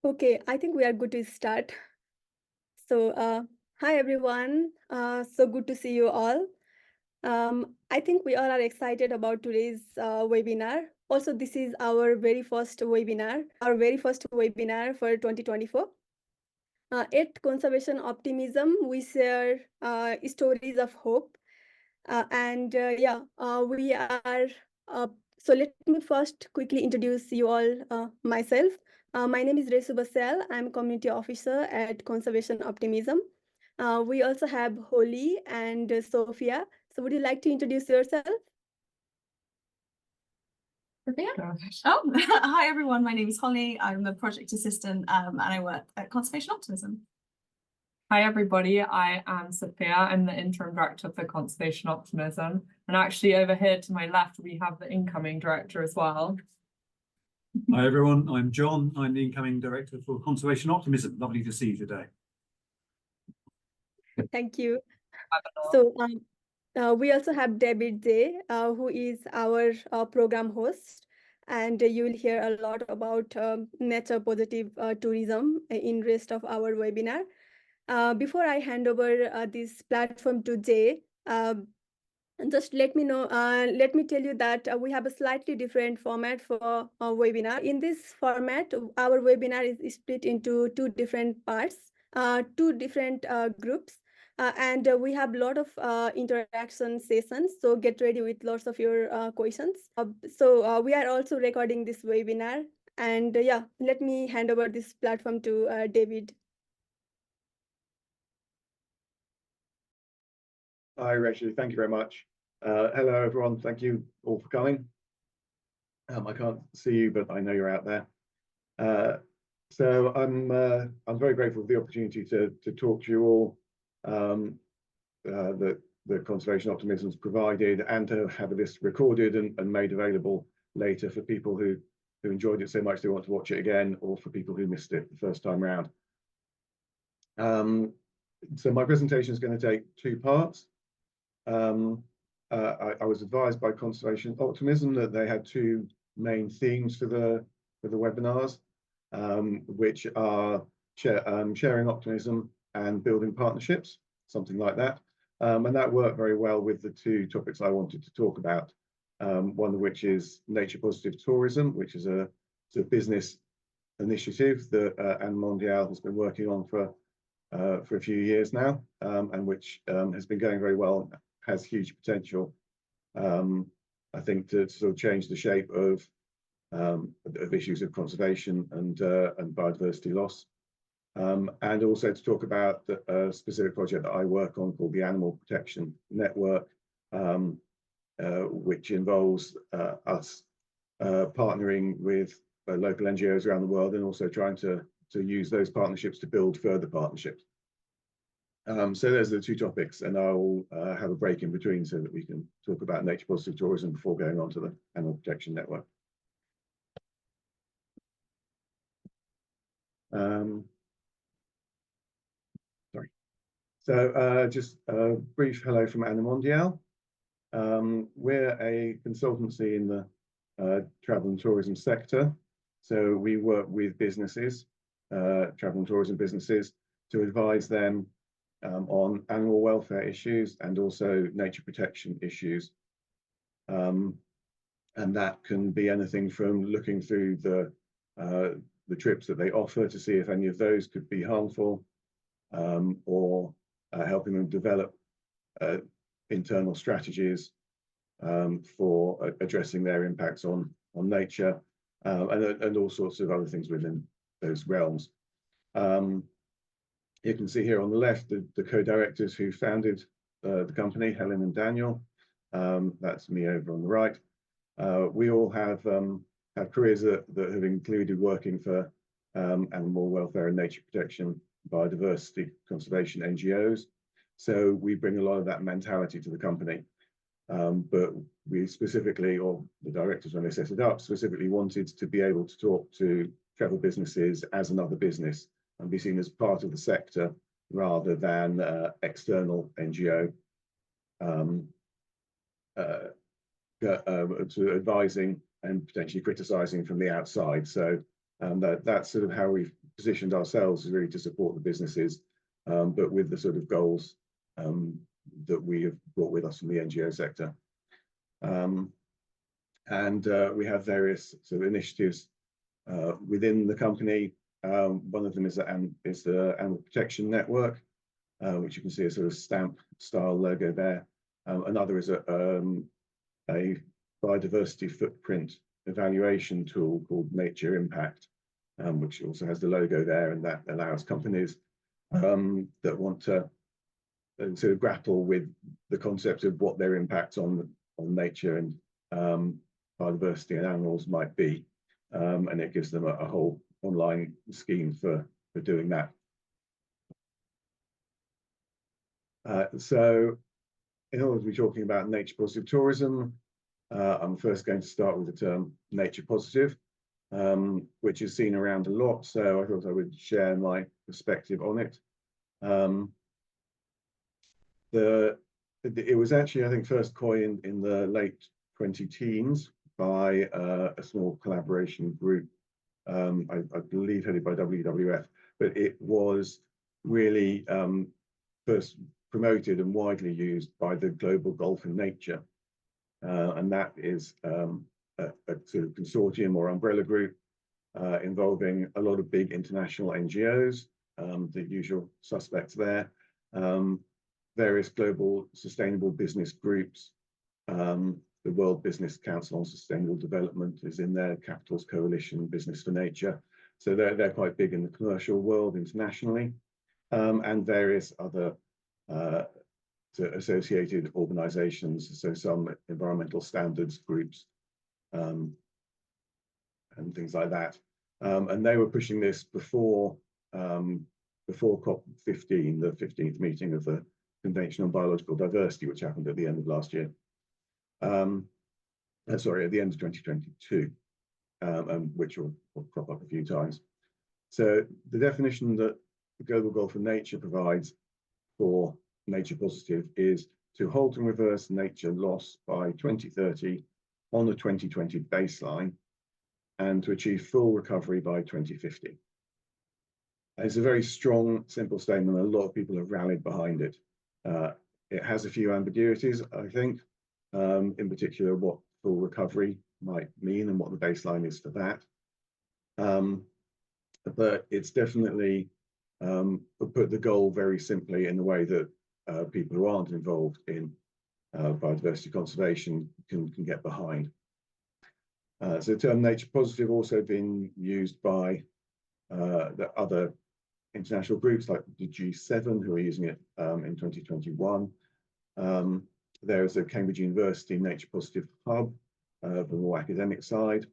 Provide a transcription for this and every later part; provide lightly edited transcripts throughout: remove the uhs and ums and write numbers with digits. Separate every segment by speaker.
Speaker 1: Okay, I think we are good to start. So, hi everyone. So good to see you all. I think we all are excited about today's webinar. Also, this is our very first webinar for 2024. At Conservation Optimism, we share stories of hope. We are. So let me first quickly introduce you all myself. My name is Resu Basel. I'm community officer at Conservation Optimism. We also have Holly and Sophia. So would you like to introduce yourself?
Speaker 2: Oh, hi everyone. My name is Holly. I'm the project assistant and I work at Conservation Optimism.
Speaker 3: Hi everybody, I am Sophia. I'm the interim director for Conservation Optimism. And actually over here to my left, we have the incoming director as well.
Speaker 4: Hi everyone, I'm John. I'm the incoming director for Conservation Optimism. Lovely to see you today.
Speaker 1: Thank you. So we also have David J, who is our program host. And you will hear a lot about nature positive tourism in rest of our webinar. Before I hand over this platform to Jay, just let me tell you that we have a slightly different format for a webinar. In this format, our webinar is split into two different parts, two different groups. And we have a lot of interaction sessions, so get ready with lots of your questions. We are also recording this webinar. And let me hand over this platform to David.
Speaker 5: Hi, Rachel. Thank you very much. Hello, everyone. Thank you all for coming. I can't see you, but I know you're out there. So I'm very grateful for the opportunity to talk to you all that Conservation Optimism has provided, and to have this recorded and made available later for people who enjoyed it so much they want to watch it again, or for people who missed it the first time round. So my presentation is going to take two parts. I was advised by Conservation Optimism that they had two main themes for the webinars, which are sharing optimism and building partnerships, something like that. And that worked very well with the two topics I wanted to talk about. One of which is nature positive tourism, which is a business initiative that ANIMONDIAL has been working on for a few years now, and which has been going very well, has huge potential, I think, to sort of change the shape of issues of conservation and biodiversity loss, and also to talk about a specific project that I work on called the Animal Protection Network, which involves us partnering with local NGOs around the world, and also trying to use those partnerships to build further partnerships. So those are the two topics, and I'll have a break in between so that we can talk about nature positive tourism before going on to the Animal Protection Network. Sorry. So just a brief hello from ANIMONDIAL. We're a consultancy in the travel and tourism sector. So we work with businesses, travel and tourism businesses, to advise them on animal welfare issues and also nature protection issues. And that can be anything from looking through the trips that they offer to see if any of those could be harmful, or helping them develop internal strategies for addressing their impacts on nature, and all sorts of other things within those realms. You can see here on the left the co-directors who founded the company, Helen and Daniel. That's me over on the right. We all have careers that have included working for animal welfare and nature protection, biodiversity conservation NGOs. So we bring a lot of that mentality to the company. But we specifically, or the directors when they set it up, specifically wanted to be able to talk to travel businesses as another business and be seen as part of the sector rather than external NGO, to advising and potentially criticising from the outside. So that's sort of how we've positioned ourselves is really to support the businesses, but with the sort of goals that we have brought with us from the NGO sector. We have various sort of initiatives within the company. One of them is the Animal Protection Network, which you can see a sort of stamp style logo there. Another is a biodiversity footprint evaluation tool called Nature Impact, which also has the logo there, and that allows companies that want to sort of grapple with the concept of what their impact on nature and biodiversity and animals might be, and it gives them a whole online scheme for doing that. So in order to be talking about nature positive tourism, I'm first going to start with the term nature positive, which is seen around a lot, so I thought I would share my perspective on it. It was actually, I think, first coined in the late 20-teens by a small collaboration group, I believe headed by WWF, but it was really first promoted and widely used by the Global Goal for Nature. And that is a sort of consortium or umbrella group involving a lot of big international NGOs, the usual suspects there, various global sustainable business groups. The World Business Council on Sustainable Development is in there, Capitals Coalition, Business for Nature. So they're quite big in the commercial world internationally, and various other associated organizations, so some environmental standards groups and things like that. And they were pushing this before COP15, the 15th meeting of the Convention on Biological Diversity, which happened at the end of last year. Sorry, at the end of 2022, which will crop up a few times. So the definition that the Global Goal for Nature provides for nature positive is to halt and reverse nature loss by 2030 on the 2020 baseline, and to achieve full recovery by 2050. It's a very strong, simple statement. A lot of people have rallied behind it. It has a few ambiguities, I think, in particular what full recovery might mean and what the baseline is for that. But it's definitely put the goal very simply in the way that people who aren't involved in biodiversity conservation can get behind. So the term nature positive also been used by the other international groups like the G7, who are using it in 2021. There's a Cambridge University Nature Positive Hub for the more academic side.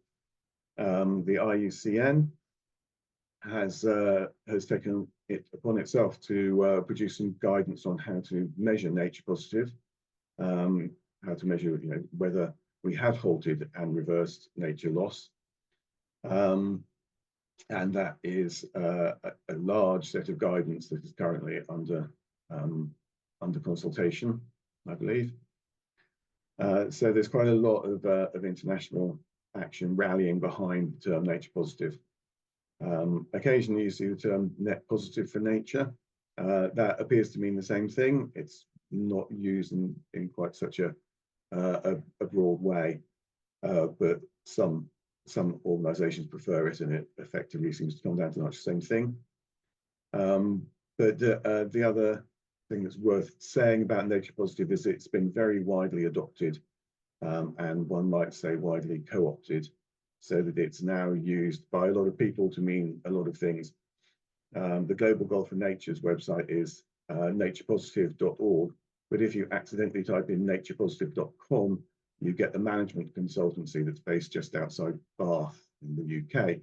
Speaker 5: The IUCN has taken it upon itself to produce some guidance on how to measure nature positive, how to measure, whether we have halted and reversed nature loss. And that is a large set of guidance that is currently under consultation, I believe. So there's quite a lot of international action rallying behind the term nature positive. Occasionally you see the term net positive for nature. That appears to mean the same thing. It's not used in quite such a broad way, but some organizations prefer it, and it effectively seems to come down to much the same thing. But the other thing that's worth saying about nature positive is it's been very widely adopted, and one might say widely co-opted, so that it's now used by a lot of people to mean a lot of things. The Global Goal for Nature's website is naturepositive.org, but if you accidentally type in naturepositive.com, you get the management consultancy that's based just outside Bath in the UK.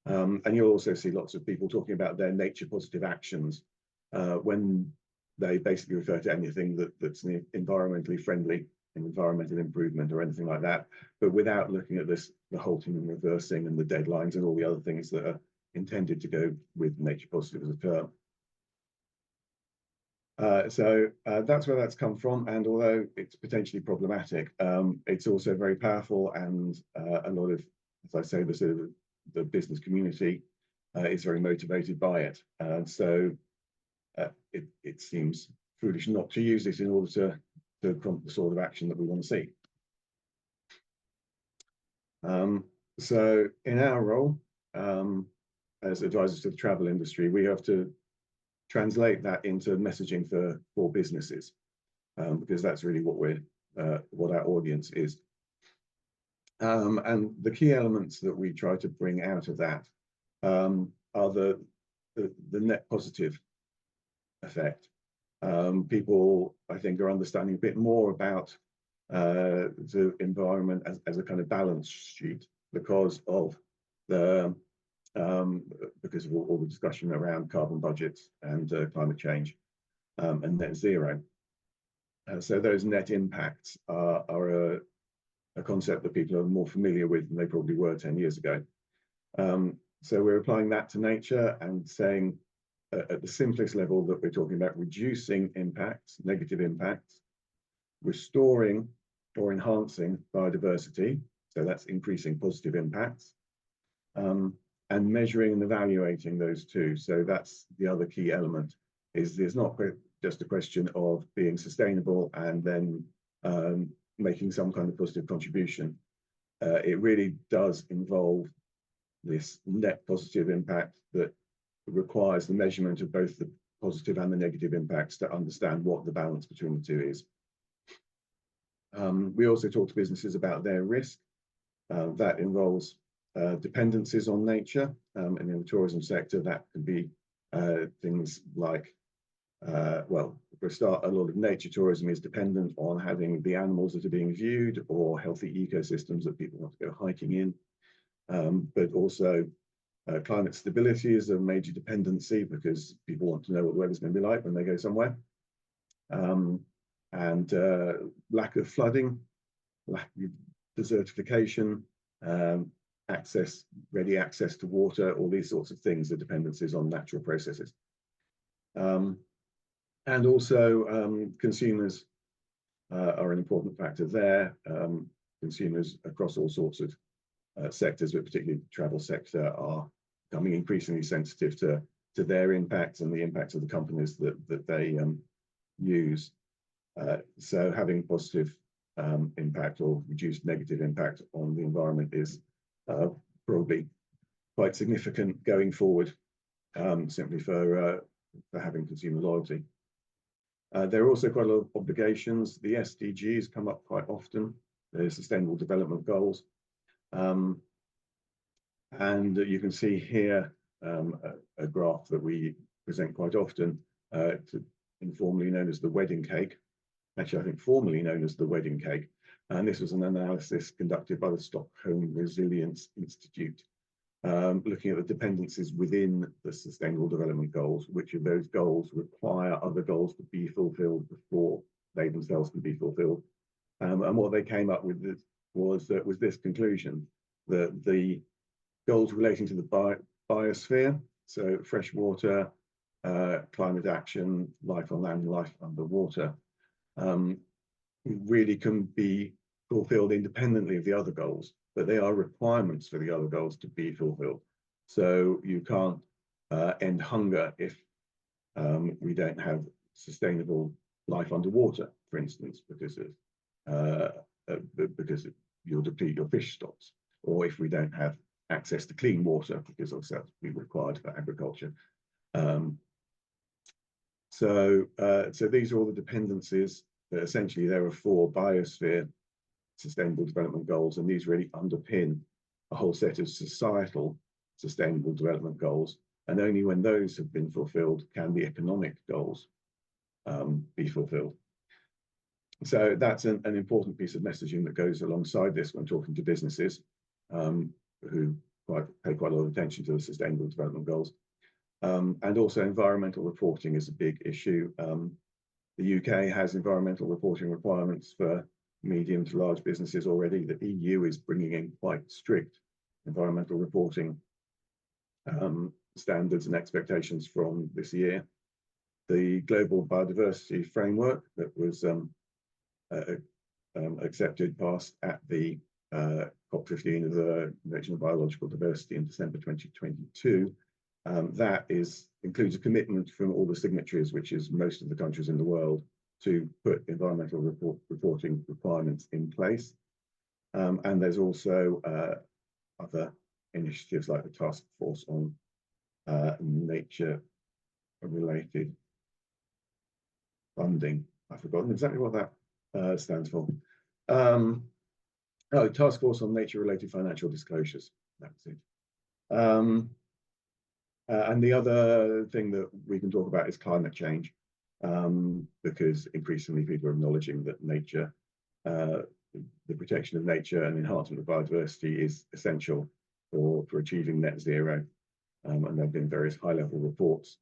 Speaker 5: And you'll also see lots of people talking about their nature positive actions when they basically refer to anything that's environmentally friendly, environmental improvement or anything like that, but without looking at the halting and reversing and the deadlines and all the other things that are intended to go with nature positive as a term. So that's where that's come from, and although it's potentially problematic, it's also very powerful, and a lot of, as I say, the business community is very motivated by it. And so it seems foolish not to use it in order to prompt the sort of action that we want to see. So in our role as advisors to the travel industry, we have to translate that into messaging for businesses, because that's really what our audience is. And the key elements that we try to bring out of that are the net positive effect. People, I think, are understanding a bit more about the environment as a kind of balance sheet because of all the discussion around carbon budgets and climate change and net zero. So those net impacts are a concept that people are more familiar with than they probably were 10 years ago. So we're applying that to nature and saying at the simplest level that we're talking about reducing impacts, negative impacts, restoring or enhancing biodiversity, so that's increasing positive impacts, and measuring and evaluating those two. So that's the other key element, is there's not just a question of being sustainable and then making some kind of positive contribution. It really does involve this net positive impact that requires the measurement of both the positive and the negative impacts to understand what the balance between the two is. We also talk to businesses about their risk. That involves dependencies on nature, and in the tourism sector that could be things like, well, for a start, a lot of nature tourism is dependent on having the animals that are being viewed or healthy ecosystems that people want to go hiking in. But also climate stability is a major dependency because people want to know what the weather's going to be like when they go somewhere. And lack of flooding, lack of desertification, ready access to water, all these sorts of things are dependencies on natural processes. And also consumers are an important factor there. Consumers across all sorts of sectors, but particularly the travel sector, are becoming increasingly sensitive to their impacts and the impacts of the companies that they use. So having positive impact or reduced negative impact on the environment is probably quite significant going forward, simply for having consumer loyalty. There are also quite a lot of obligations. The SDGs come up quite often, the Sustainable Development Goals. And you can see here a graph that we present quite often, informally known as the wedding cake. Actually, I think formally known as the wedding cake. And this was an analysis conducted by the Stockholm Resilience Institute, looking at the dependencies within the Sustainable Development Goals. Which of those goals require other goals to be fulfilled before they themselves can be fulfilled. And what they came up with was this conclusion, that the goals relating to the biosphere, so fresh water, climate action, life on land, life underwater, really can be fulfilled independently of the other goals, but they are requirements for the other goals to be fulfilled. So you can't end hunger if we don't have sustainable life underwater, for instance, because you'll deplete your fish stocks, or if we don't have access to clean water, because obviously that's be required for agriculture. So these are all the dependencies. But essentially, there are 4 biosphere Sustainable Development Goals, and these really underpin a whole set of societal Sustainable Development Goals. And only when those have been fulfilled can the economic goals be fulfilled. So that's an important piece of messaging that goes alongside this when talking to businesses who pay quite a lot of attention to the Sustainable Development Goals. And also environmental reporting is a big issue. The UK has environmental reporting requirements for medium to large businesses already. The EU is bringing in quite strict environmental reporting standards and expectations from this year. The Global Biodiversity Framework that was passed at the COP15 of the Convention on Biological Diversity in December 2022 That includes a commitment from all the signatories, which is most of the countries in the world, to put environmental reporting requirements in place. And there's also other initiatives like the Task Force on Nature-related Funding. I've forgotten exactly what that stands for. Task Force on Nature-related Financial Disclosures. That's it. And the other thing that we can talk about is climate change, because increasingly people are acknowledging that nature, the protection of nature and enhancement of biodiversity is essential for achieving net zero. And there have been various high-level reports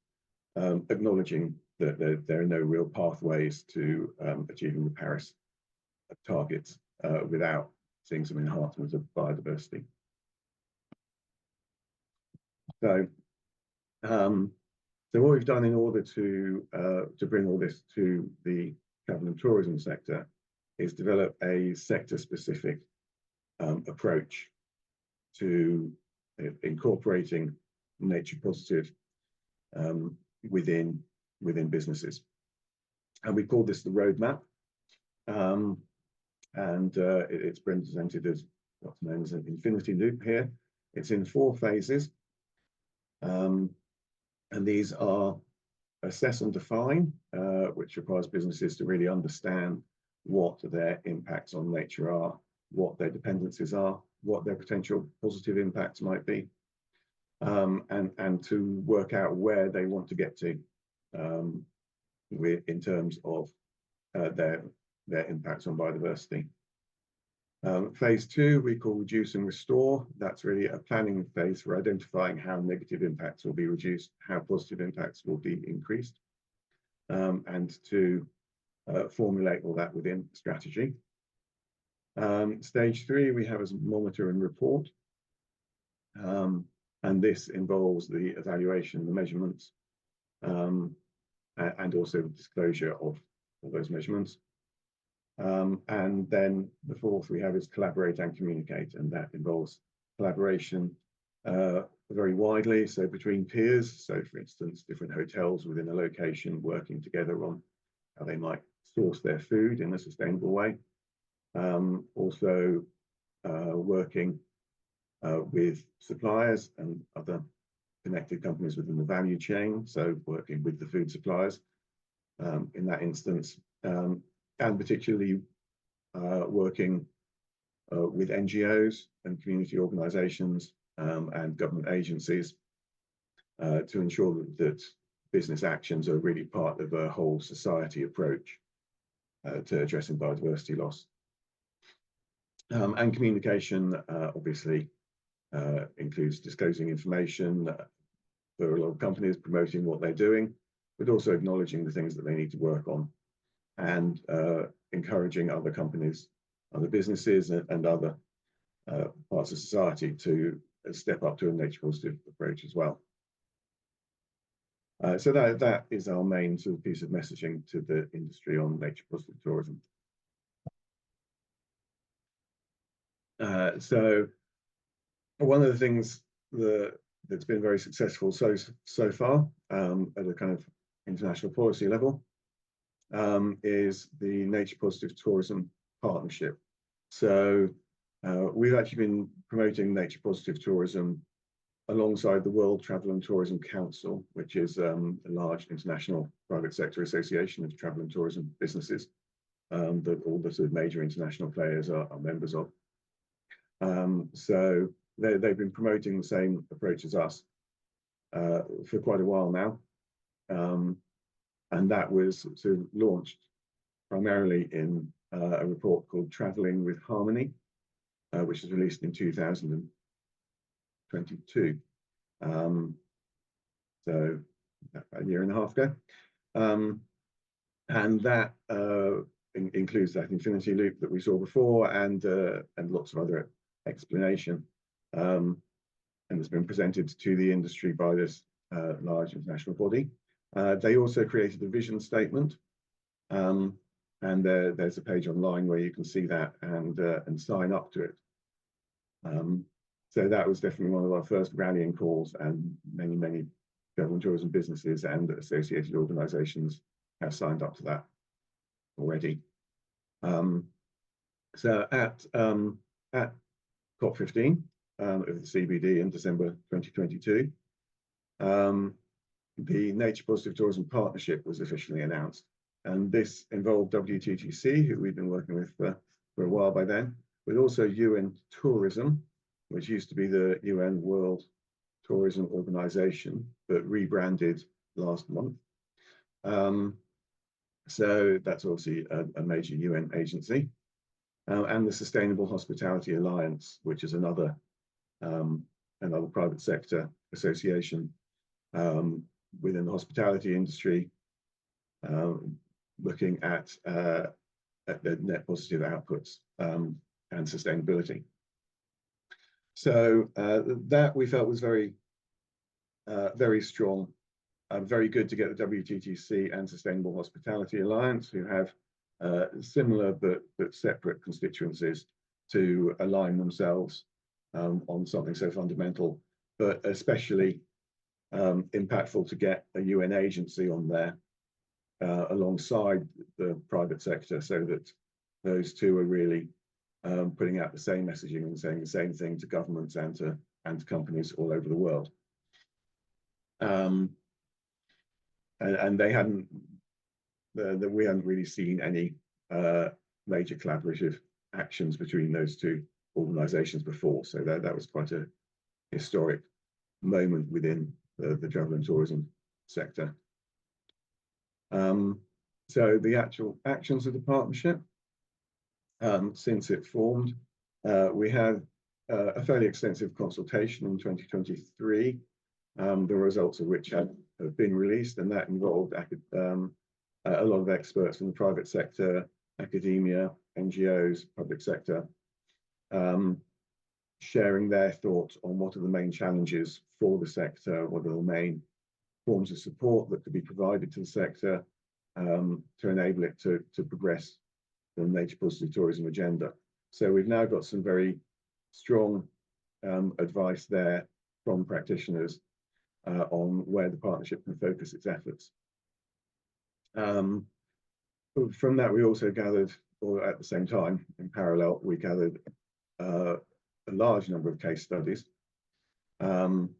Speaker 5: acknowledging that there are no real pathways to achieving the Paris targets without seeing some enhancement of biodiversity. So what we've done in order to bring all this to the travel and tourism sector is develop a sector-specific approach to incorporating nature positive within businesses. And we call this the roadmap. It's presented as what's known as an infinity loop here. It's in 4 phases. And these are assess and define, which requires businesses to really understand what their impacts on nature are, what their dependencies are, what their potential positive impacts might be, and to work out where they want to get to in terms of their impacts on biodiversity. Phase 2 we call reduce and restore. That's really a planning phase for identifying how negative impacts will be reduced, how positive impacts will be increased, and to formulate all that within strategy. Stage 3 we have as monitor and report. And this involves the evaluation, the measurements, and also the disclosure of those measurements. And then the 4th we have is collaborate and communicate, and that involves collaboration very widely, so between peers. So for instance, different hotels within a location working together on how they might source their food in a sustainable way. Also working with suppliers and other connected companies within the value chain, so working with the food suppliers in that instance, and particularly working with NGOs and community organisations and government agencies to ensure that business actions are really part of a whole society approach to addressing biodiversity loss. And communication obviously includes disclosing information for a lot of companies, promoting what they're doing, but also acknowledging the things that they need to work on, and encouraging other companies, other businesses, and other parts of society to step up to a nature positive approach as well. So that is our main sort of piece of messaging to the industry on nature positive tourism. So one of the things that's been very successful so far at a kind of international policy level is the Nature Positive Tourism Partnership. So we've actually been promoting nature positive tourism alongside the World Travel and Tourism Council, which is a large international private sector association of travel and tourism businesses that all the sort of major international players are members of. So they've been promoting the same approach as us for quite a while now. And that was sort of launched primarily in a report called Travelling with Harmony, which was released in 2022. So a year and a half ago. And that includes that infinity loop that we saw before, and lots of other explanation. And it's been presented to the industry by this large international body. They also created a vision statement, and there's a page online where you can see that and sign up to it. So that was definitely one of our first rallying calls, and many travel and tourism businesses and associated organisations have signed up to that already. So at COP15 of the CBD in December 2022, the Nature Positive Tourism Partnership was officially announced, and this involved WTTC, who we've been working with for a while by then, but also UN Tourism, which used to be the UN World Tourism Organization, but rebranded last month. So that's obviously a major UN agency, and the Sustainable Hospitality Alliance, which is another private sector association within the hospitality industry, looking at the net positive outputs and sustainability. So that we felt was very strong, very good to get the WTTC and Sustainable Hospitality Alliance, who have similar but separate constituencies, to align themselves on something so fundamental, but especially impactful to get a UN agency on there alongside the private sector, so that those two are really putting out the same messaging and saying the same thing to governments and to companies all over the world. And they hadn't, we hadn't really seen any major collaborative actions between those two organisations before, so that was quite a historic moment within the travel and tourism sector. So the actual actions of the partnership, since it formed, we had a fairly extensive consultation in 2023, the results of which have been released, and that involved a lot of experts from the private sector, academia, NGOs, public sector, sharing their thoughts on what are the main challenges for the sector, what are the main forms of support that could be provided to the sector to enable it to progress the nature positive tourism agenda. So we've now got some very strong advice there from practitioners on where the partnership can focus its efforts. From that, we also gathered, or at the same time, in parallel, we gathered a large number of case studies, and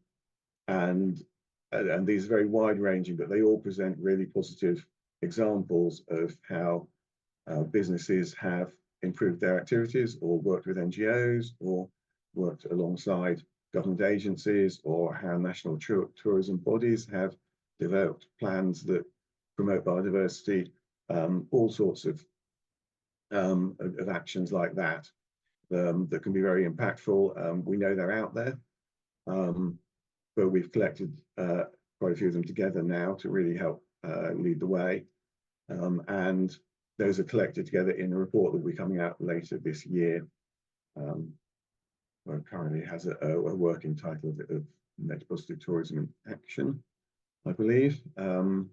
Speaker 5: these are very wide-ranging, but they all present really positive examples of how businesses have improved their activities, or worked with NGOs, or worked alongside government agencies, or how national tourism bodies have developed plans that promote biodiversity, all sorts of actions like that that can be very impactful. We know they're out there, but we've collected quite a few of them together now to really help lead the way, and those are collected together in a report that will be coming out later this year. Well, currently has a working title of Net Positive Tourism in Action, I believe, and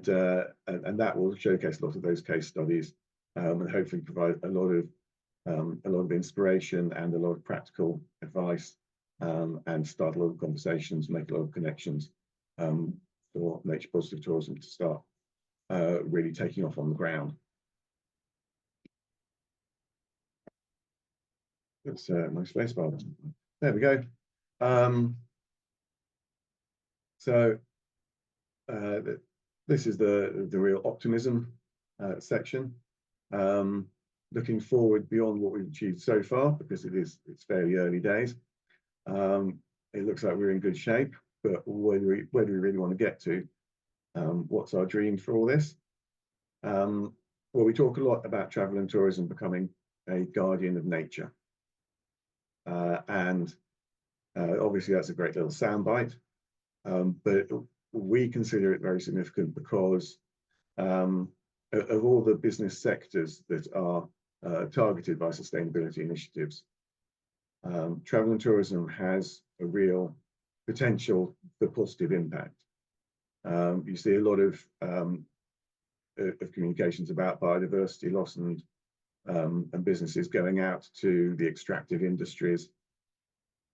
Speaker 5: that will showcase a lot of those case studies, and hopefully provide a lot of inspiration and a lot of practical advice, and start a lot of conversations, make a lot of connections for nature positive tourism to start really taking off on the ground. That's my space bar. There we go. So this is the real optimism section. Looking forward beyond what we've achieved so far, because it's fairly early days. It looks like we're in good shape, but where do we really want to get to? What's our dream for all this? Well, we talk a lot about travel and tourism becoming a guardian of nature. And obviously that's a great little soundbite, but we consider it very significant because of all the business sectors that are targeted by sustainability initiatives, travel and tourism has a real potential for positive impact. You see a lot of communications about biodiversity loss and businesses going out to the extractive industries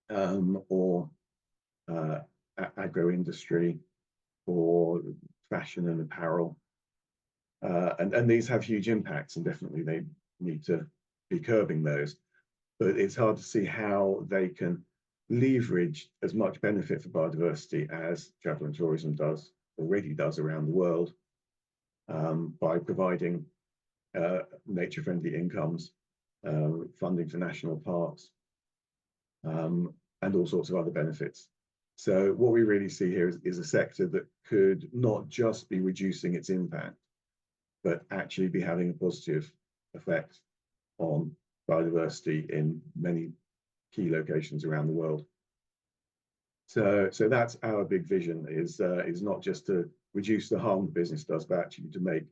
Speaker 5: or agro industry, or fashion and apparel. And these have huge impacts, and definitely they need to be curbing those. But it's hard to see how they can leverage as much benefit for biodiversity as travel and tourism already does around the world, by providing nature-friendly incomes, funding for national parks, and all sorts of other benefits. So what we really see here is a sector that could not just be reducing its impact, but actually be having a positive effect on biodiversity in many key locations around the world. So that's our big vision, is not just to reduce the harm the business does, but actually to make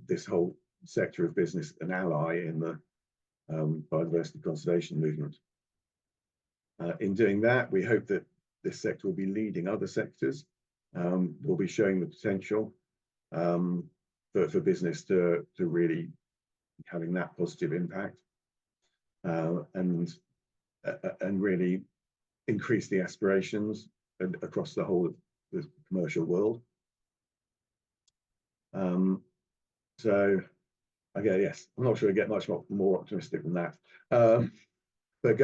Speaker 5: this whole sector of business an ally in the biodiversity conservation movement. In doing that, we hope that this sector will be leading other sectors, will be showing the potential for business to really having that positive impact, and really increase the aspirations across the whole of the commercial world. So again, yes, I'm not sure we get much more optimistic than that. But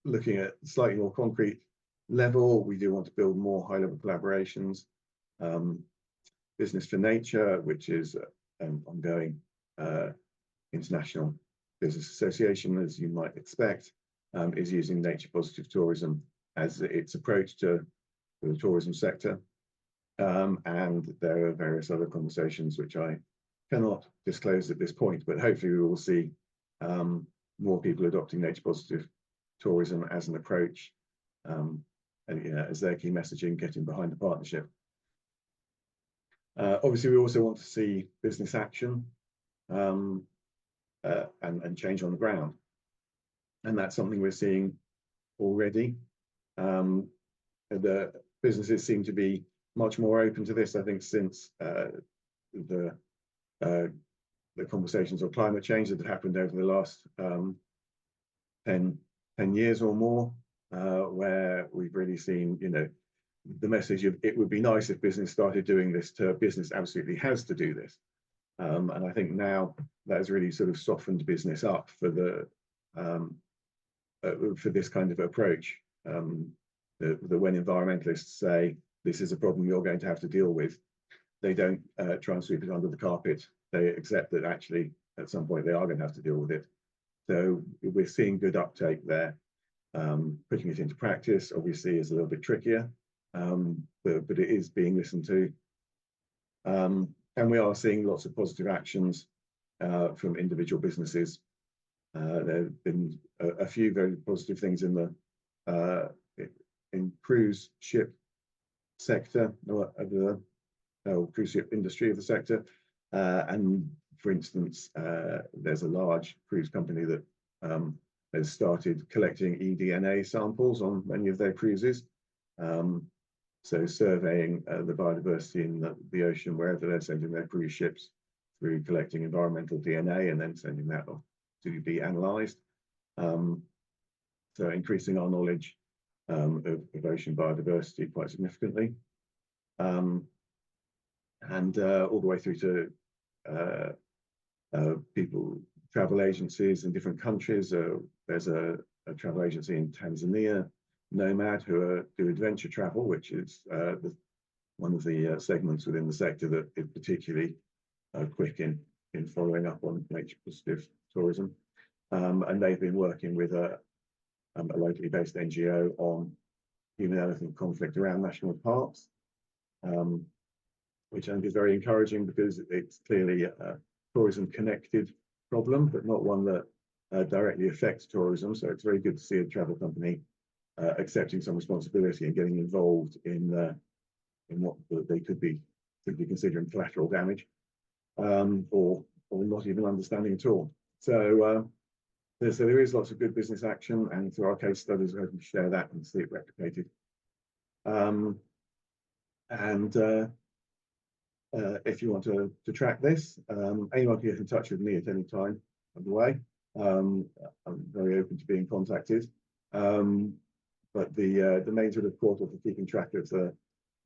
Speaker 5: looking at slightly more concrete level, we do want to build more high-level collaborations. Business for Nature, which is an ongoing international business association, as you might expect, is using nature positive tourism as its approach to the tourism sector. And there are various other conversations which I cannot disclose at this point, but hopefully we will see more people adopting nature positive tourism as an approach, and as their key messaging, getting behind the partnership. Obviously, we also want to see business action and change on the ground, and that's something we're seeing already. The businesses seem to be much more open to this, I think, since the conversations on climate change that have happened over the last 10 years or more, where we've really seen, the message of it would be nice if business started doing this, to business absolutely has to do this. And I think now that has really sort of softened business up for this kind of approach. That when environmentalists say this is a problem you're going to have to deal with, they don't try and sweep it under the carpet. They accept that actually at some point they are going to have to deal with it. So we're seeing good uptake there. Putting it into practice obviously is a little bit trickier, but it is being listened to. And we are seeing lots of positive actions from individual businesses. There have been a few very positive things in the cruise ship sector, or the cruise ship industry of the sector. And for instance, there's a large cruise company that has started collecting eDNA samples on many of their cruises. So surveying the biodiversity in the ocean wherever they're sending their cruise ships, through collecting environmental DNA and then sending that off to be analysed. So increasing our knowledge of ocean biodiversity quite significantly. And all the way through to people, travel agencies in different countries. There's a travel agency in Tanzania, Nomad, who do adventure travel, which is one of the segments within the sector that is particularly quick in following up on nature positive tourism. And they've been working with a locally based NGO on human-elephant conflict around national parks, which I think is very encouraging, because it's clearly a tourism-connected problem, but not one that directly affects tourism. So it's very good to see a travel company accepting some responsibility and getting involved in what they could be considering collateral damage, or not even understanding at all. So there is lots of good business action, and through our case studies, we're hoping to share that and see it replicated. If you want to track this, anyone can get in touch with me at any time of the way. I'm very open to being contacted. but the main sort of portal for keeping track of the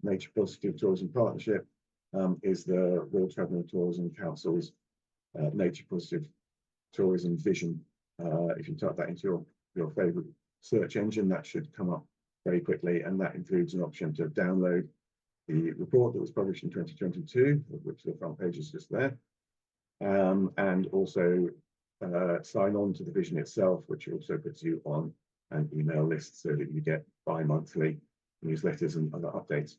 Speaker 5: Nature Positive Tourism Partnership is the World Travel and Tourism Council's Nature Positive Tourism Vision. If you type that into your favorite search engine, that should come up very quickly, and that includes an option to download the report that was published in 2022, of which the front page is just there, and also sign on to the vision itself, which also puts you on an email list so that you get bi-monthly newsletters and other updates.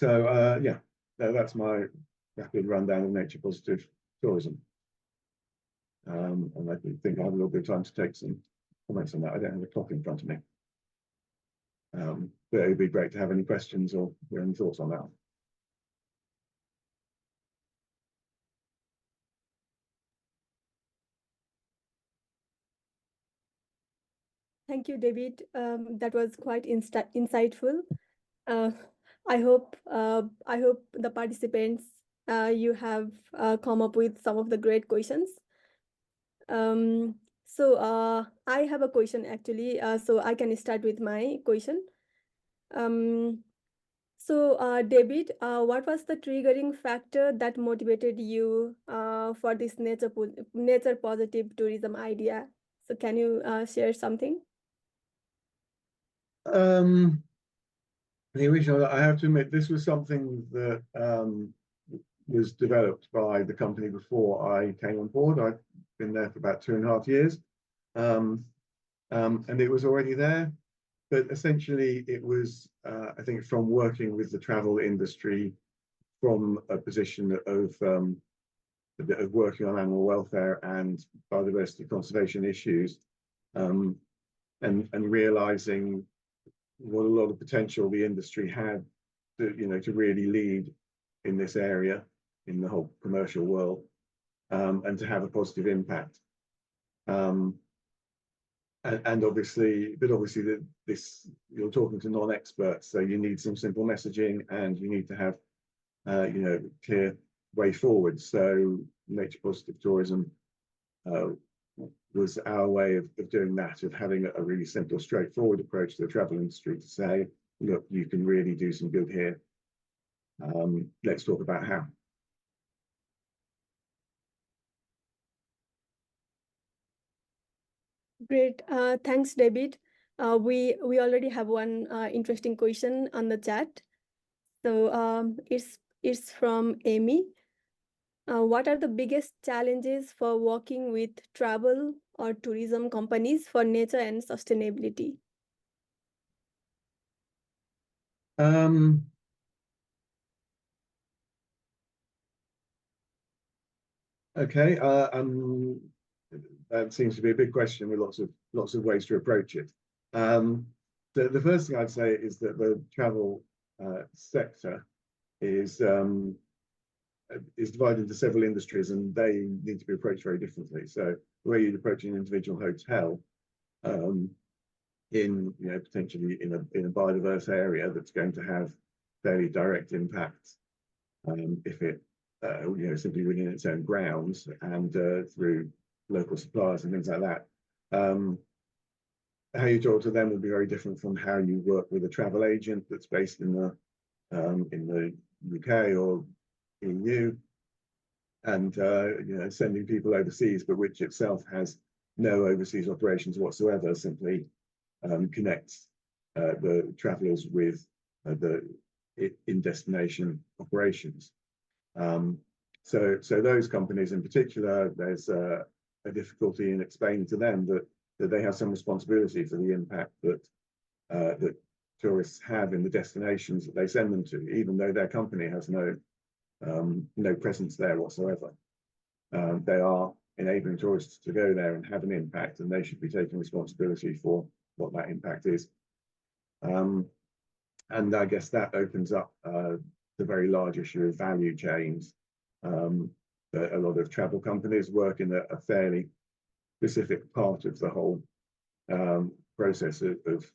Speaker 5: Yeah, that's my rapid rundown of nature positive tourism. And I think I have a little bit of time to take some comments on that. I don't have a clock in front of me. But it'd be great to have any questions or hear any thoughts on that.
Speaker 1: Thank you, David. That was quite insightful. I hope the participants you have come up with some of the great questions. So I have a question actually. So I can start with my question. David, what was the triggering factor that motivated you for this nature positive tourism idea? So can you share something?
Speaker 5: The original, I have to admit, this was something that was developed by the company before I came on board. I've been there for about 2.5 years, and it was already there. But essentially, it was, I think, from working with the travel industry from a position of working on animal welfare and biodiversity conservation issues, and realizing what a lot of potential the industry had to really lead in this area in the whole commercial world, and to have a positive impact. And obviously this you're talking to non-experts, so you need some simple messaging and you need to have clear way forward. So nature positive tourism was our way of doing that, of having a really simple, straightforward approach to the travel industry to say, look, you can really do some good here. Let's talk about how.
Speaker 1: Great. Thanks, David. We already have one interesting question on the chat. So it's from Amy. What are the biggest challenges for working with travel or tourism companies for nature and sustainability?
Speaker 5: Okay. That seems to be a big question with lots of ways to approach it. The first thing I'd say is that the travel sector is divided into several industries, and they need to be approached very differently. So the way you'd approach an individual hotel, potentially in a biodiverse area that's going to have fairly direct impacts, if it simply within its own grounds and through local suppliers and things like that. How you talk to them will be very different from how you work with a travel agent that's based in the UK or EU, and sending people overseas, but which itself has no overseas operations whatsoever, simply connects the travellers with the in-destination operations. So those companies in particular, there's a difficulty in explaining to them that they have some responsibility for the impact that tourists have in the destinations that they send them to, even though their company has no presence there whatsoever. They are enabling tourists to go there and have an impact, and they should be taking responsibility for what that impact is. And I guess that opens up the very large issue of value chains. A lot of travel companies work in a fairly specific part of the whole process of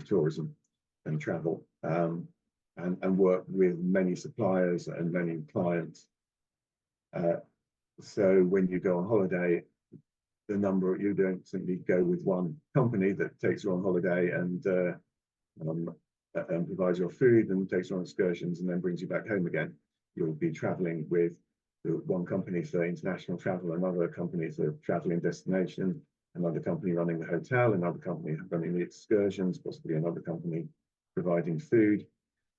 Speaker 5: tourism and travel, and work with many suppliers and many clients. So when you go on holiday, number, you don't simply go with one company that takes you on holiday and provides your food and takes you on excursions and then brings you back home again. You'll be traveling with one company for international travel, another company for traveling destination, another company running the hotel, another company running the excursions, possibly another company providing food.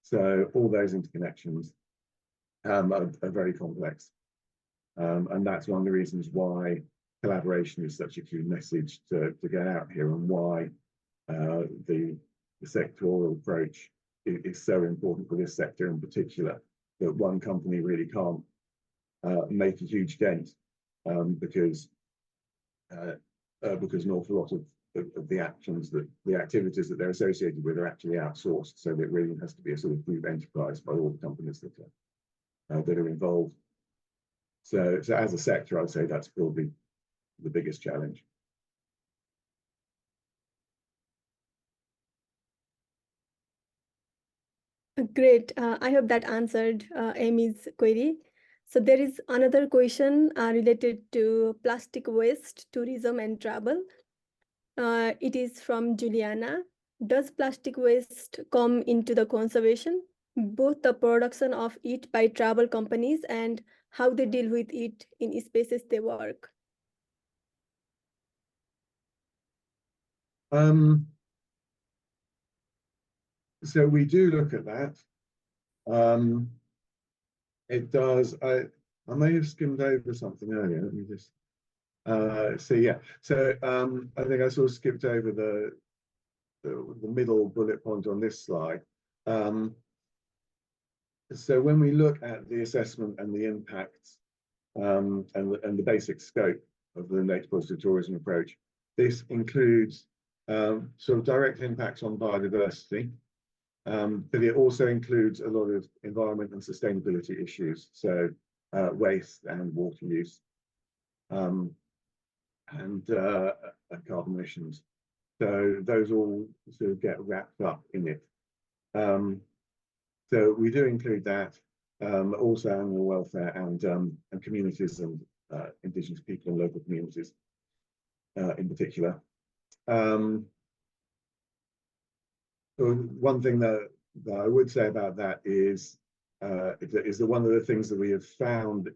Speaker 5: So all those interconnections are very complex. And that's one of the reasons why collaboration is such a key message to get out here, and why the sectoral approach is so important for this sector in particular, that one company really can't make a huge dent because an awful lot of the activities that they're associated with are actually outsourced. So it really has to be a sort of group enterprise by all the companies that are involved. So as a sector, I'd say that's probably the biggest challenge.
Speaker 1: Great. I hope that answered Amy's query. So there is another question related to plastic waste, tourism, and travel. It is from Juliana. Does plastic waste come into the conservation, both the production of it by travel companies and how they deal with it in spaces they work?
Speaker 5: So we do look at that. It does. I may have skimmed over something earlier. Let me just see. Yeah. So I think I sort of skipped over the middle bullet point on this slide. So when we look at the assessment and the impacts and the basic scope of the nature positive tourism approach, this includes sort of direct impacts on biodiversity, but it also includes a lot of environment and sustainability issues, so waste and water use, and carbon emissions. So those all sort of get wrapped up in it. So we do include that, also animal welfare and communities and indigenous people and local communities in particular. One thing that I would say about that is that one of the things that we have found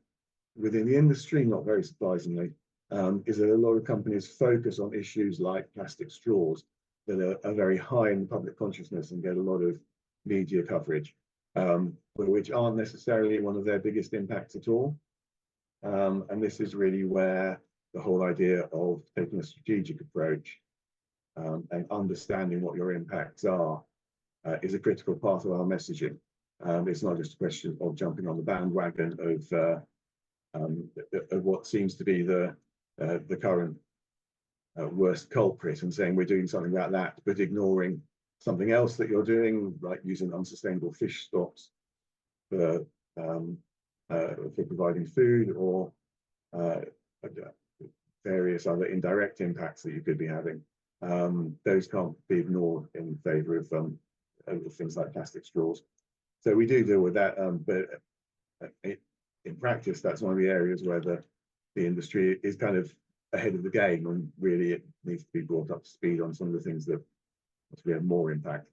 Speaker 5: within the industry, not very surprisingly, is that a lot of companies focus on issues like plastic straws that are very high in public consciousness and get a lot of media coverage, which aren't necessarily one of their biggest impacts at all. And this is really where the whole idea of taking a strategic approach and understanding what your impacts are is a critical part of our messaging. It's not just a question of jumping on the bandwagon of what seems to be the current worst culprit and saying we're doing something about that, but ignoring something else that you're doing, like using unsustainable fish stocks for providing food, or various other indirect impacts that you could be having. Those can't be ignored in favour of things like plastic straws. So we do deal with that, but in practice, that's one of the areas where the industry is kind of ahead of the game, and really it needs to be brought up to speed on some of the things that we have more impact.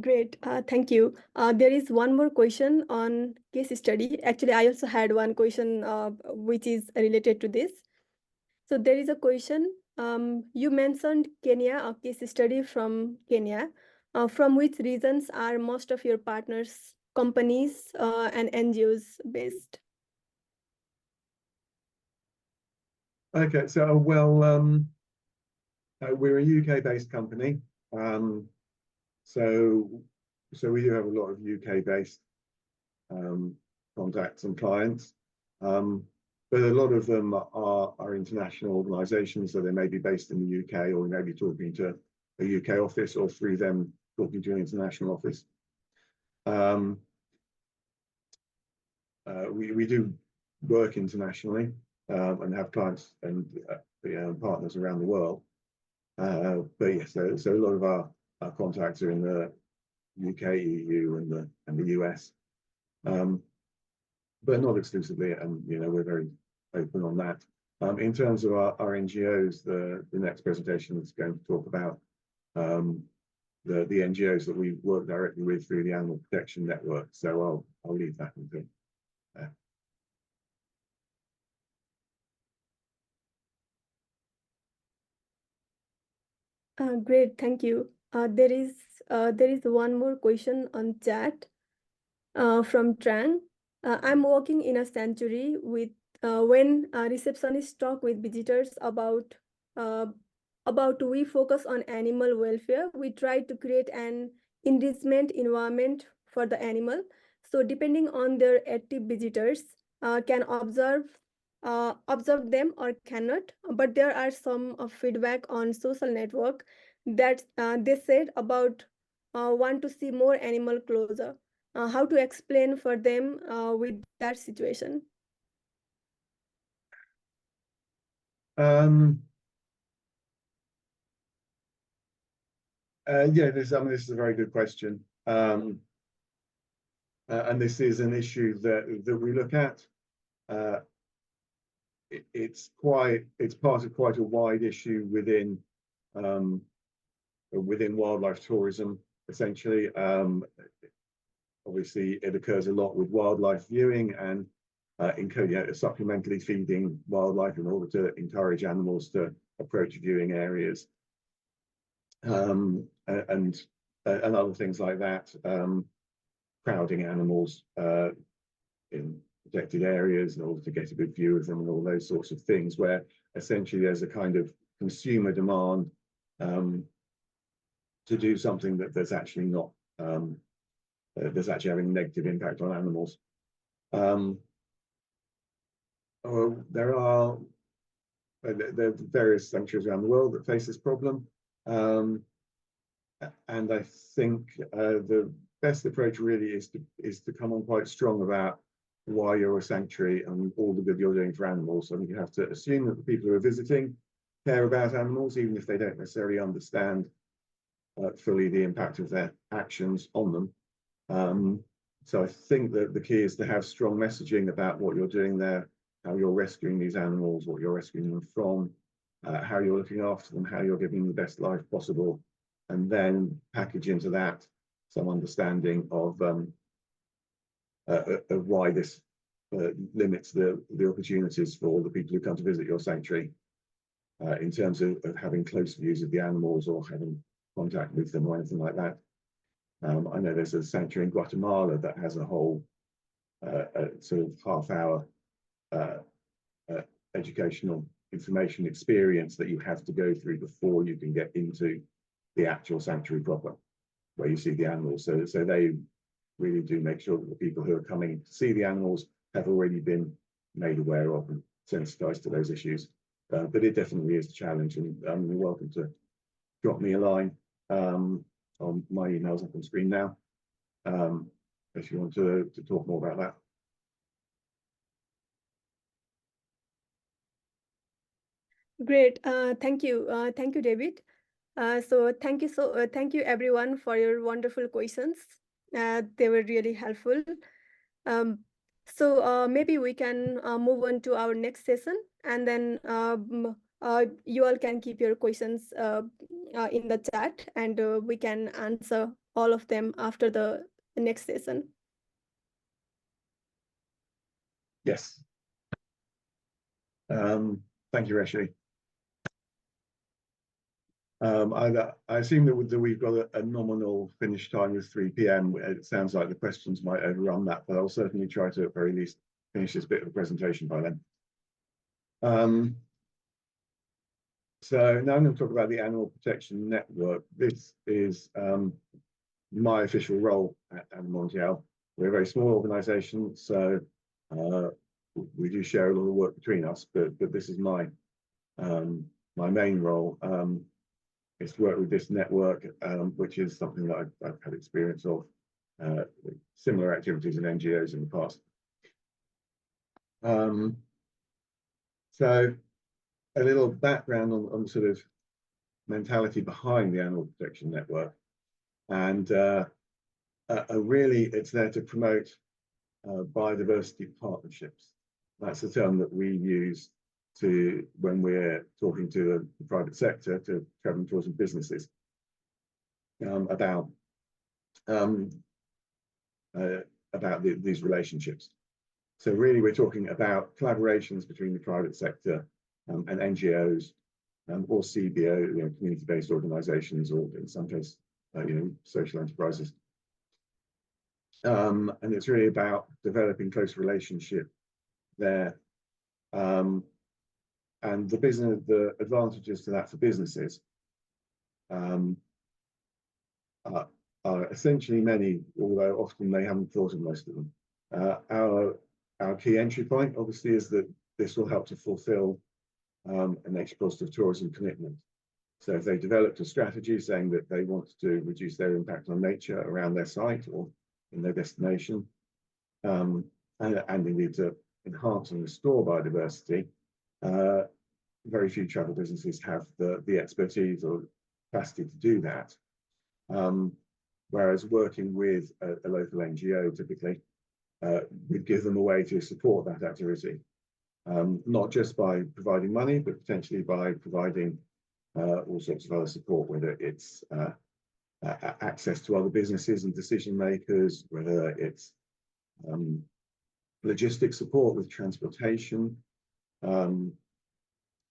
Speaker 1: Great, thank you. There is one more question on case study. Actually, I also had one question which is related to this. So there is a question. You mentioned Kenya, a case study from Kenya. From which regions are most of your partners, companies, and NGOs based?
Speaker 5: Okay, so well, we're a UK-based company. So we do have a lot of UK-based contacts and clients, but a lot of them are international organisations, so they may be based in the UK, or we may be talking to a UK office, or through them talking to an international office. We do work internationally and have clients and partners around the world. But yes, so a lot of our contacts are in the UK, EU, and the US. but not exclusively, and we're very open on that. In terms of our NGOs, the next presentation is going to talk about the NGOs that we work directly with through the Animal Protection Network. So I'll leave that until there.
Speaker 1: Great, thank you. There is one more question on chat from Trang. I'm working in a sanctuary with when receptionists talk with visitors about we focus on animal welfare. We try to create an enrichment environment for the animal. So depending on their active visitors can observe them or cannot. But there are some feedback on social network that they said about want to see more animal closer. How to explain for them with that situation?
Speaker 5: Yeah, this is a very good question, and this is an issue that we look at. It's part of quite a wide issue within wildlife tourism. Essentially, obviously, it occurs a lot with wildlife viewing and supplementally feeding wildlife in order to encourage animals to approach viewing areas. And other things like that, crowding animals in protected areas in order to get a good view of them, and all those sorts of things, where essentially there's a kind of consumer demand to do something that's actually not that's actually having a negative impact on animals. There are various sanctuaries around the world that face this problem. And I think the best approach really is to come on quite strong about why you're a sanctuary and all the good you're doing for animals. I think you have to assume that the people who are visiting care about animals, even if they don't necessarily understand fully the impact of their actions on them. So I think that the key is to have strong messaging about what you're doing there, how you're rescuing these animals, what you're rescuing them from, how you're looking after them, how you're giving them the best life possible, and then package into that some understanding of why this limits the opportunities for all the people who come to visit your sanctuary in terms of having close views of the animals or having contact with them or anything like that. I know there's a sanctuary in Guatemala that has a whole sort of half-hour educational information experience that you have to go through before you can get into the actual sanctuary proper, where you see the animals. So they really do make sure that the people who are coming to see the animals have already been made aware of and sensitized to those issues. But it definitely is a challenge, and you're welcome to drop me a line on my emails up on screen now if you want to talk more about that.
Speaker 1: Great, thank you, David. So thank you everyone for your wonderful questions. They were really helpful. So maybe we can move on to our next session, and then you all can keep your questions in the chat, and we can answer all of them after the next session.
Speaker 5: Yes. Thank you, Reshi. I assume that we've got a nominal finish time of 3 p.m. It sounds like the questions might overrun that, but I'll certainly try to at very least finish this bit of the presentation by then. So now I'm going to talk about the Animal Protection Network. This is my official role at ANIMONDIAL. We're a very small organisation, so we do share a lot of work between us, but this is my main role. Is to work with this network, which is something that I've had experience of, similar activities in NGOs in the past. So a little background on sort of mentality behind the Animal Protection Network. And really it's there to promote biodiversity partnerships. That's the term that we use to when we're talking to the private sector, to travel and tourism businesses, about these relationships. So really, we're talking about collaborations between the private sector and NGOs, or CBO, community-based organisations, or in some cases, social enterprises. And it's really about developing close relationship there. And the advantages to that for businesses are essentially many, although often they haven't thought of most of them. Our key entry point, obviously, is that this will help to fulfil an nature positive tourism commitment. So if they developed a strategy saying that they want to reduce their impact on nature around their site or in their destination, and indeed to enhance and restore biodiversity, very few travel businesses have the expertise or capacity to do that. Whereas working with a local NGO typically would give them a way to support that activity, not just by providing money, but potentially by providing all sorts of other support, whether it's access to other businesses and decision makers, whether it's logistic support with transportation,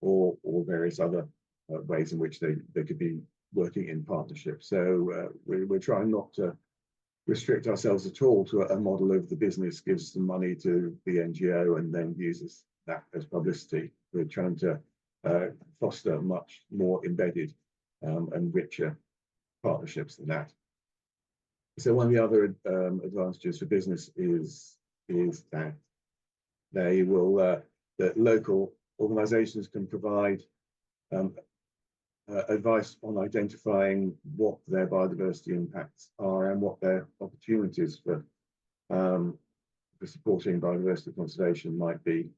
Speaker 5: or various other ways in which they could be working in partnership. So we're trying not to restrict ourselves at all to a model of the business gives some money to the NGO and then uses that as publicity. We're trying to foster much more embedded and richer partnerships than that. So one of the other advantages for business is that they will that local organisations can provide advice on identifying what their biodiversity impacts are and what their opportunities for supporting biodiversity conservation might be.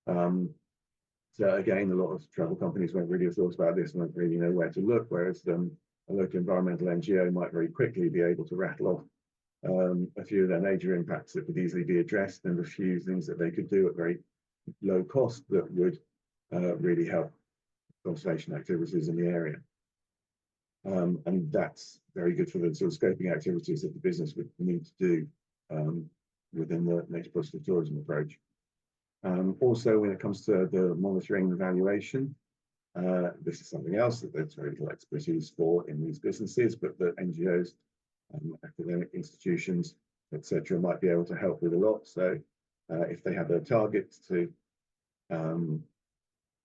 Speaker 5: So again, a lot of travel companies won't really have thought about this and won't really know where to look, whereas a local environmental NGO might very quickly be able to rattle off a few of their major impacts that could easily be addressed, and a few things that they could do at very low cost that would really help conservation activities in the area. And that's very good for the sort of scoping activities that the business would need to do within the nature positive tourism approach. Also, when it comes to the monitoring and evaluation, this is something else that there's very little expertise for in these businesses, but the NGOs, academic institutions, etc., might be able to help with a lot. So if they have a target to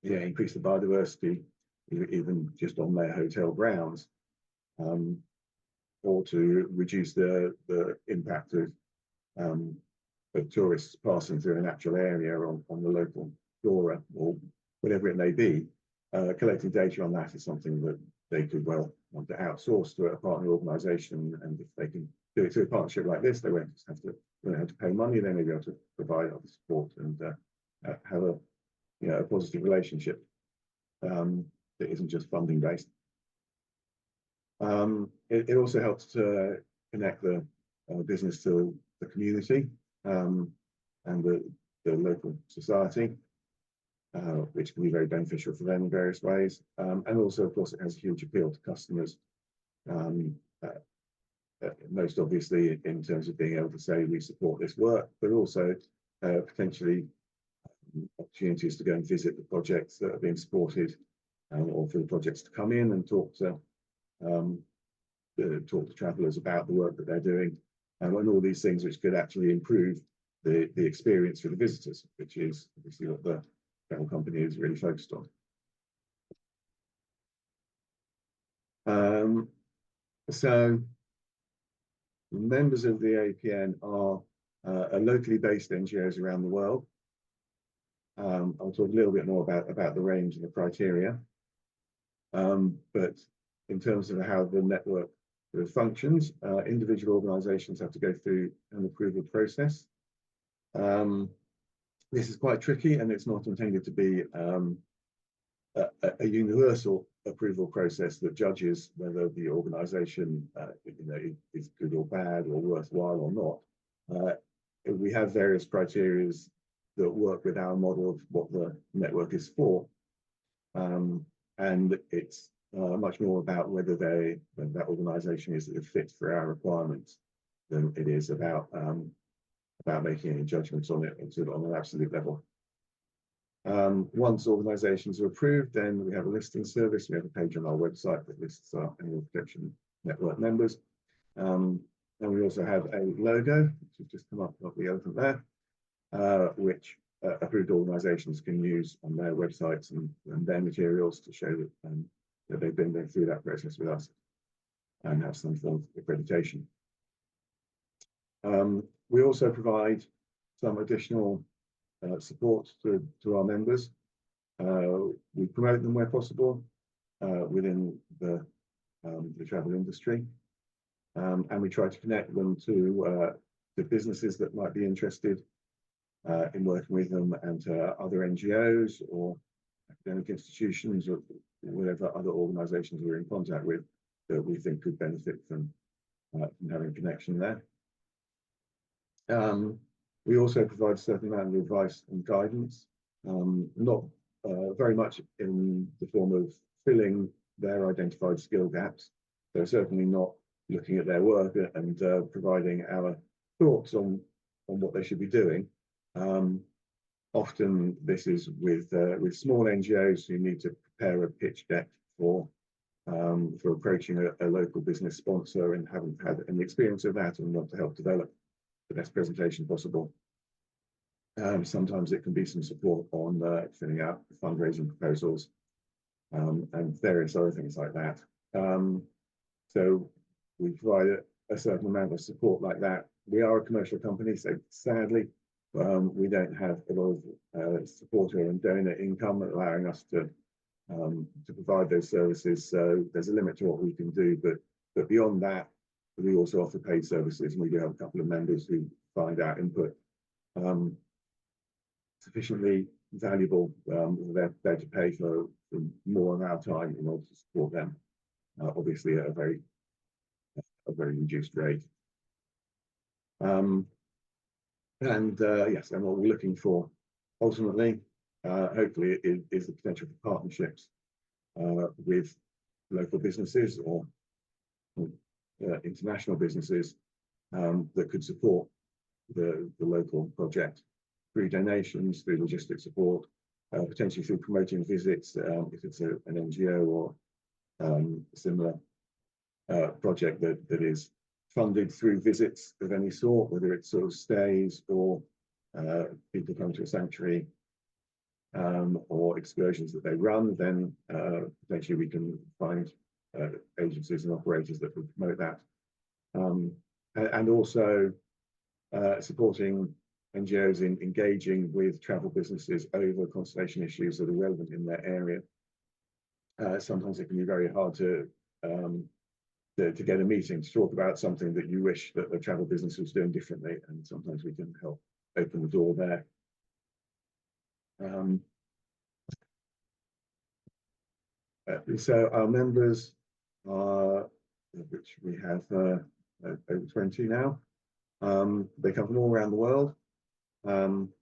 Speaker 5: increase the biodiversity, even just on their hotel grounds, or to reduce the impact of tourists passing through a natural area on the local flora, or whatever it may be, collecting data on that is something that they could well want to outsource to a partner organisation. And if they can do it through a partnership like this, they won't just have to pay money. They may be able to provide other support and have a positive relationship that isn't just funding based. It also helps to connect the business to the community and the local society, which can be very beneficial for them in various ways. And also, of course, it has a huge appeal to customers, most obviously in terms of being able to say we support this work, but also potentially opportunities to go and visit the projects that are being supported, or for the projects to come in and talk to travellers about the work that they're doing, and all these things which could actually improve the experience for the visitors, which is obviously what the travel company is really focused on. So members of the APN are locally based NGOs around the world. I'll talk a little bit more about the range and the criteria. But in terms of how the network functions, individual organisations have to go through an approval process. This is quite tricky, and it's not intended to be a universal approval process that judges whether the organisation is good or bad or worthwhile or not. we have various criteria that work with our model of what the network is for. And it's much more about whether that organisation is a fit for our requirements than it is about making any judgments on it on an absolute level. Once organisations are approved, then we have a listing service. We have a page on our website that lists our annual protection network members. And we also have a logo, which has just come up of the elephant there, which approved organisations can use on their websites and their materials to show that they've been through that process with us and have some form of accreditation. We also provide some additional support to our members. We promote them where possible within the travel industry, and we try to connect them to businesses that might be interested in working with them, and to other NGOs or academic institutions or whatever other organisations we're in contact with that we think could benefit from having a connection there. We also provide a certain amount of advice and guidance, not very much in the form of filling their identified skill gaps. So certainly not looking at their work and providing our thoughts on what they should be doing. Often this is with small NGOs who need to prepare a pitch deck for approaching a local business sponsor and haven't had any experience of that and want to help develop the best presentation possible. Sometimes it can be some support on filling out fundraising proposals and various other things like that. So we provide a certain amount of support like that. We are a commercial company, so sadly we don't have a lot of supporter and donor income allowing us to provide those services. So there's a limit to what we can do, but beyond that, we also offer paid services, and we do have a couple of members who find our input sufficiently valuable. They're prepared to pay for more of our time in order to support them, obviously at a very reduced rate. Yes, and what we're looking for ultimately, hopefully, is the potential for partnerships with local businesses or international businesses that could support the local project through donations, through logistic support, potentially through promoting visits if it's an NGO or similar project that is funded through visits of any sort, whether it's sort of stays or people come to a sanctuary or excursions that they run. Then potentially we can find agencies and operators that would promote that, and also supporting NGOs in engaging with travel businesses over conservation issues that are relevant in their area. Sometimes it can be very hard to get a meeting to talk about something that you wish that the travel business was doing differently, and sometimes we can help open the door there. So our members are, which we have over 20 now, they come from all around the world. I don't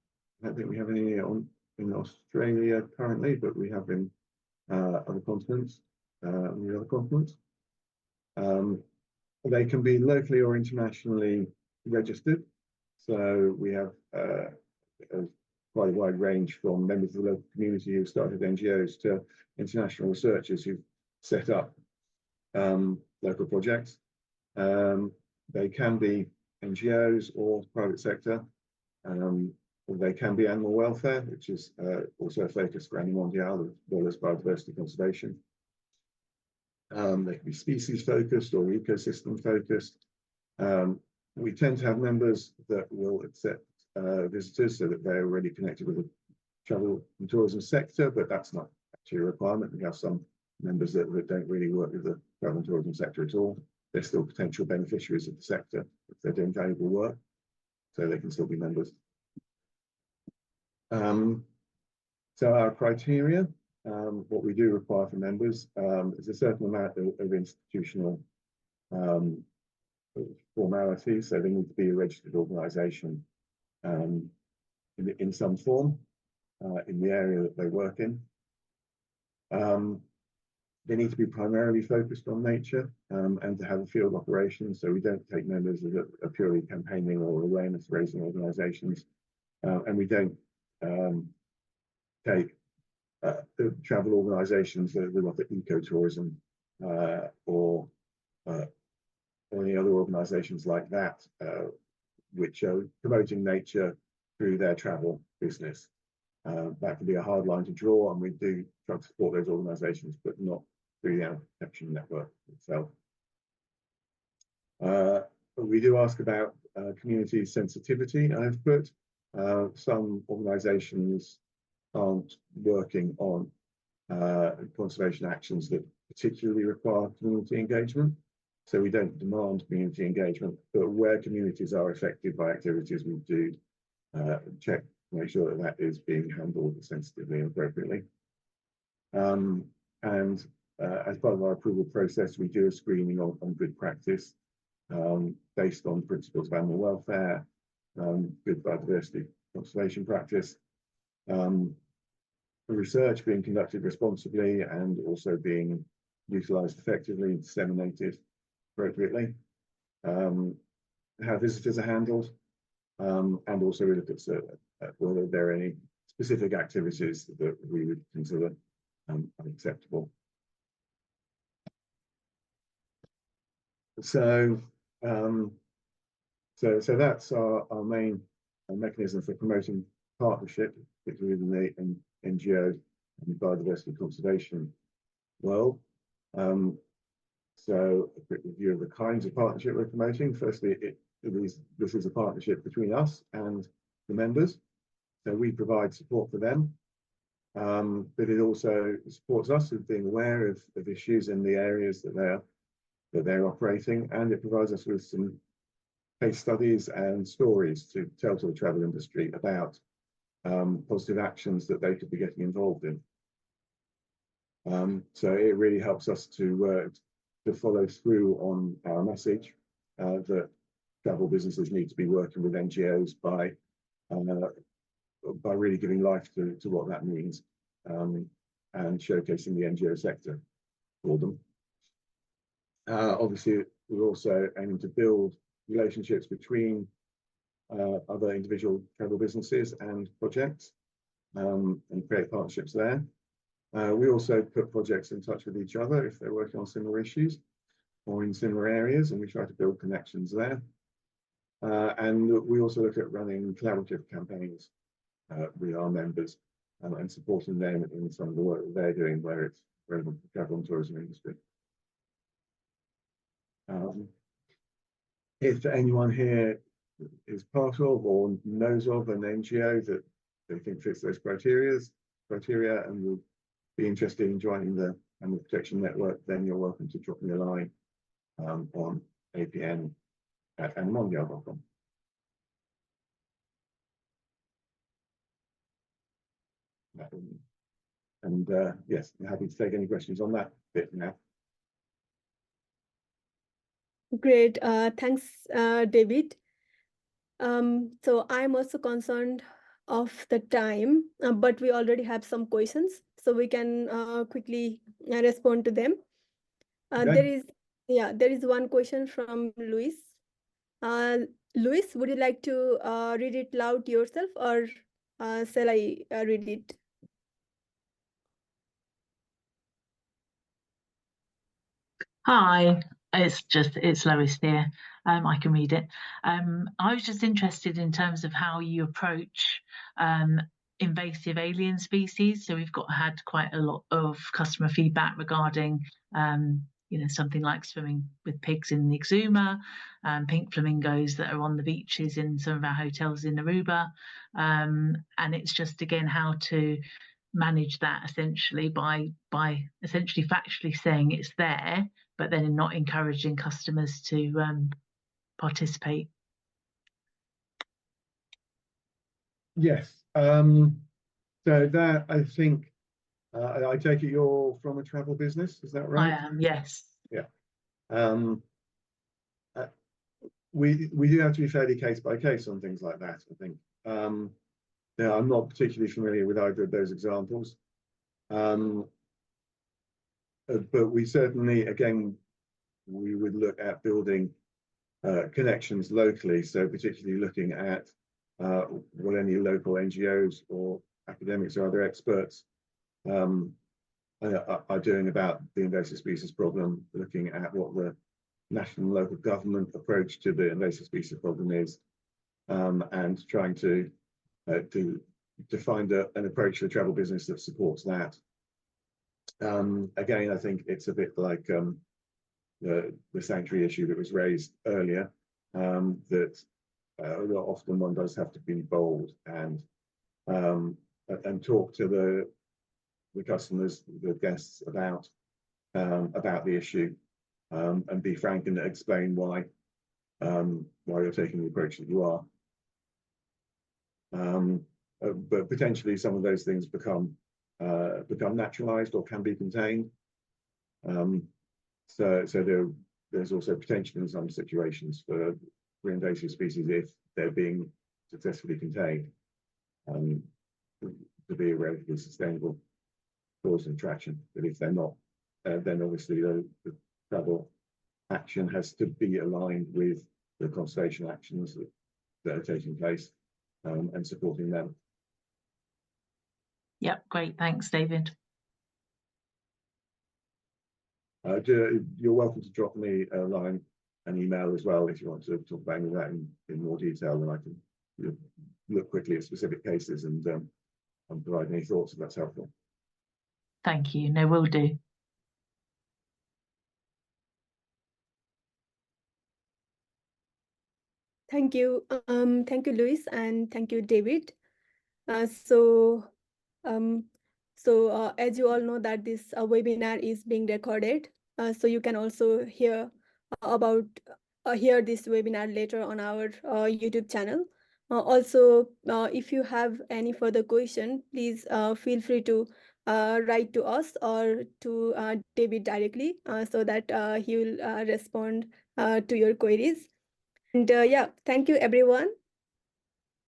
Speaker 5: think we have any in Australia currently, but we have in other continents, They can be locally or internationally registered. So we have quite a wide range from members of the local community who started NGOs to international researchers who've set up local projects. They can be NGOs or private sector. They can be animal welfare, which is also a focus for ANIMONDIAL, as well as biodiversity conservation. They can be species focused or ecosystem focused. We tend to have members that will accept visitors so that they're already connected with the travel and tourism sector, but that's not actually a requirement. We have some members that don't really work with the travel and tourism sector at all. They're still potential beneficiaries of the sector if they're doing valuable work, so they can still be members. So our criteria, what we do require for members is a certain amount of institutional formality. So they need to be a registered organisation in some form in the area that they work in. They need to be primarily focused on nature and to have a field operation. So we don't take members as a purely campaigning or awareness raising organisations, and we don't take travel organisations that look at ecotourism or any other organisations like that, which are promoting nature through their travel business. That can be a hard line to draw, and we do try to support those organisations, but not through the animal protection network itself. We do ask about community sensitivity. I've put some organisations aren't working on conservation actions that particularly require community engagement. So we don't demand community engagement, but where communities are affected by activities, we do check to make sure that that is being handled sensitively and appropriately. As part of our approval process, we do a screening on good practice based on principles of animal welfare, good biodiversity conservation practice, research being conducted responsibly and also being utilised effectively and disseminated appropriately, how visitors are handled, and also we look at whether there are any specific activities that we would consider unacceptable. So that's our main mechanism for promoting partnership, particularly within the NGO and biodiversity conservation world. So a quick review of the kinds of partnership we're promoting. Firstly, this is a partnership between us and the members. So we provide support for them, but it also supports us with being aware of issues in the areas that they're operating, and it provides us with some case studies and stories to tell to the travel industry about positive actions that they could be getting involved in. So it really helps us to follow through on our message that travel businesses need to be working with NGOs by really giving life to what that means and showcasing the NGO sector for them. Obviously, we're also aiming to build relationships between other individual travel businesses and projects and create partnerships there. We also put projects in touch with each other if they're working on similar issues or in similar areas, and we try to build connections there. And we also look at running collaborative campaigns with our members and supporting them in some of the work that they're doing where it's relevant for the travel and tourism industry. If anyone here is part of or knows of an NGO that they think fits those criteria and will be interested in joining the Animal Protection Network, then you're welcome to drop me a line on apn@animondial.com. And yes, I'm happy to take any questions on that bit now.
Speaker 1: Great, thanks, David. So I'm also concerned of the time, but we already have some questions, so we can quickly respond to them.
Speaker 5: Okay.
Speaker 1: There is one question from Luis. Luis, would you like to read it loud yourself, or shall I read it?
Speaker 6: Hi, it's Lois here. I can read it. I was just interested in terms of how you approach invasive alien species. So we've had quite a lot of customer feedback regarding something like swimming with pigs in the Exuma, pink flamingos that are on the beaches in some of our hotels in Aruba, and it's just again how to manage that essentially by essentially factually saying it's there, but then not encouraging customers to participate.
Speaker 5: Yes. So that, I think, I take it you're from a travel business, is that right?
Speaker 6: I am, yes.
Speaker 5: Yeah. We do have to be fairly case by case on things like that, I think. Now, I'm not particularly familiar with either of those examples. But we certainly, again, we would look at building connections locally. So particularly looking at what any local NGOs or academics or other experts are doing about the invasive species problem, looking at what the national and local government approach to the invasive species problem is, and trying to find an approach for the travel business that supports that. Again, I think it's a bit like the sanctuary issue that was raised earlier, that often one does have to be bold and talk to the customers, the guests about the issue, and be frank and explain why you're taking the approach that you are. But potentially some of those things become naturalized or can be contained. So there's also potential in some situations for invasive species, if they're being successfully contained, to be a relatively sustainable cause of attraction. But if they're not, then obviously the travel action has to be aligned with the conservation actions that are taking place, and supporting them.
Speaker 6: Yep, great. Thanks, David.
Speaker 5: You're welcome to drop me a line, an email as well, if you want to talk about any of that in more detail, then I can look quickly at specific cases and provide any thoughts if that's helpful.
Speaker 6: Thank you. No, will do.
Speaker 1: Thank you, Luis, and thank you, David. As you all know that this webinar is being recorded, so you can also hear this webinar later on our YouTube channel. Also, if you have any further question, please feel free to write to us or to David directly, so that he will respond to your queries. And yeah, thank you everyone.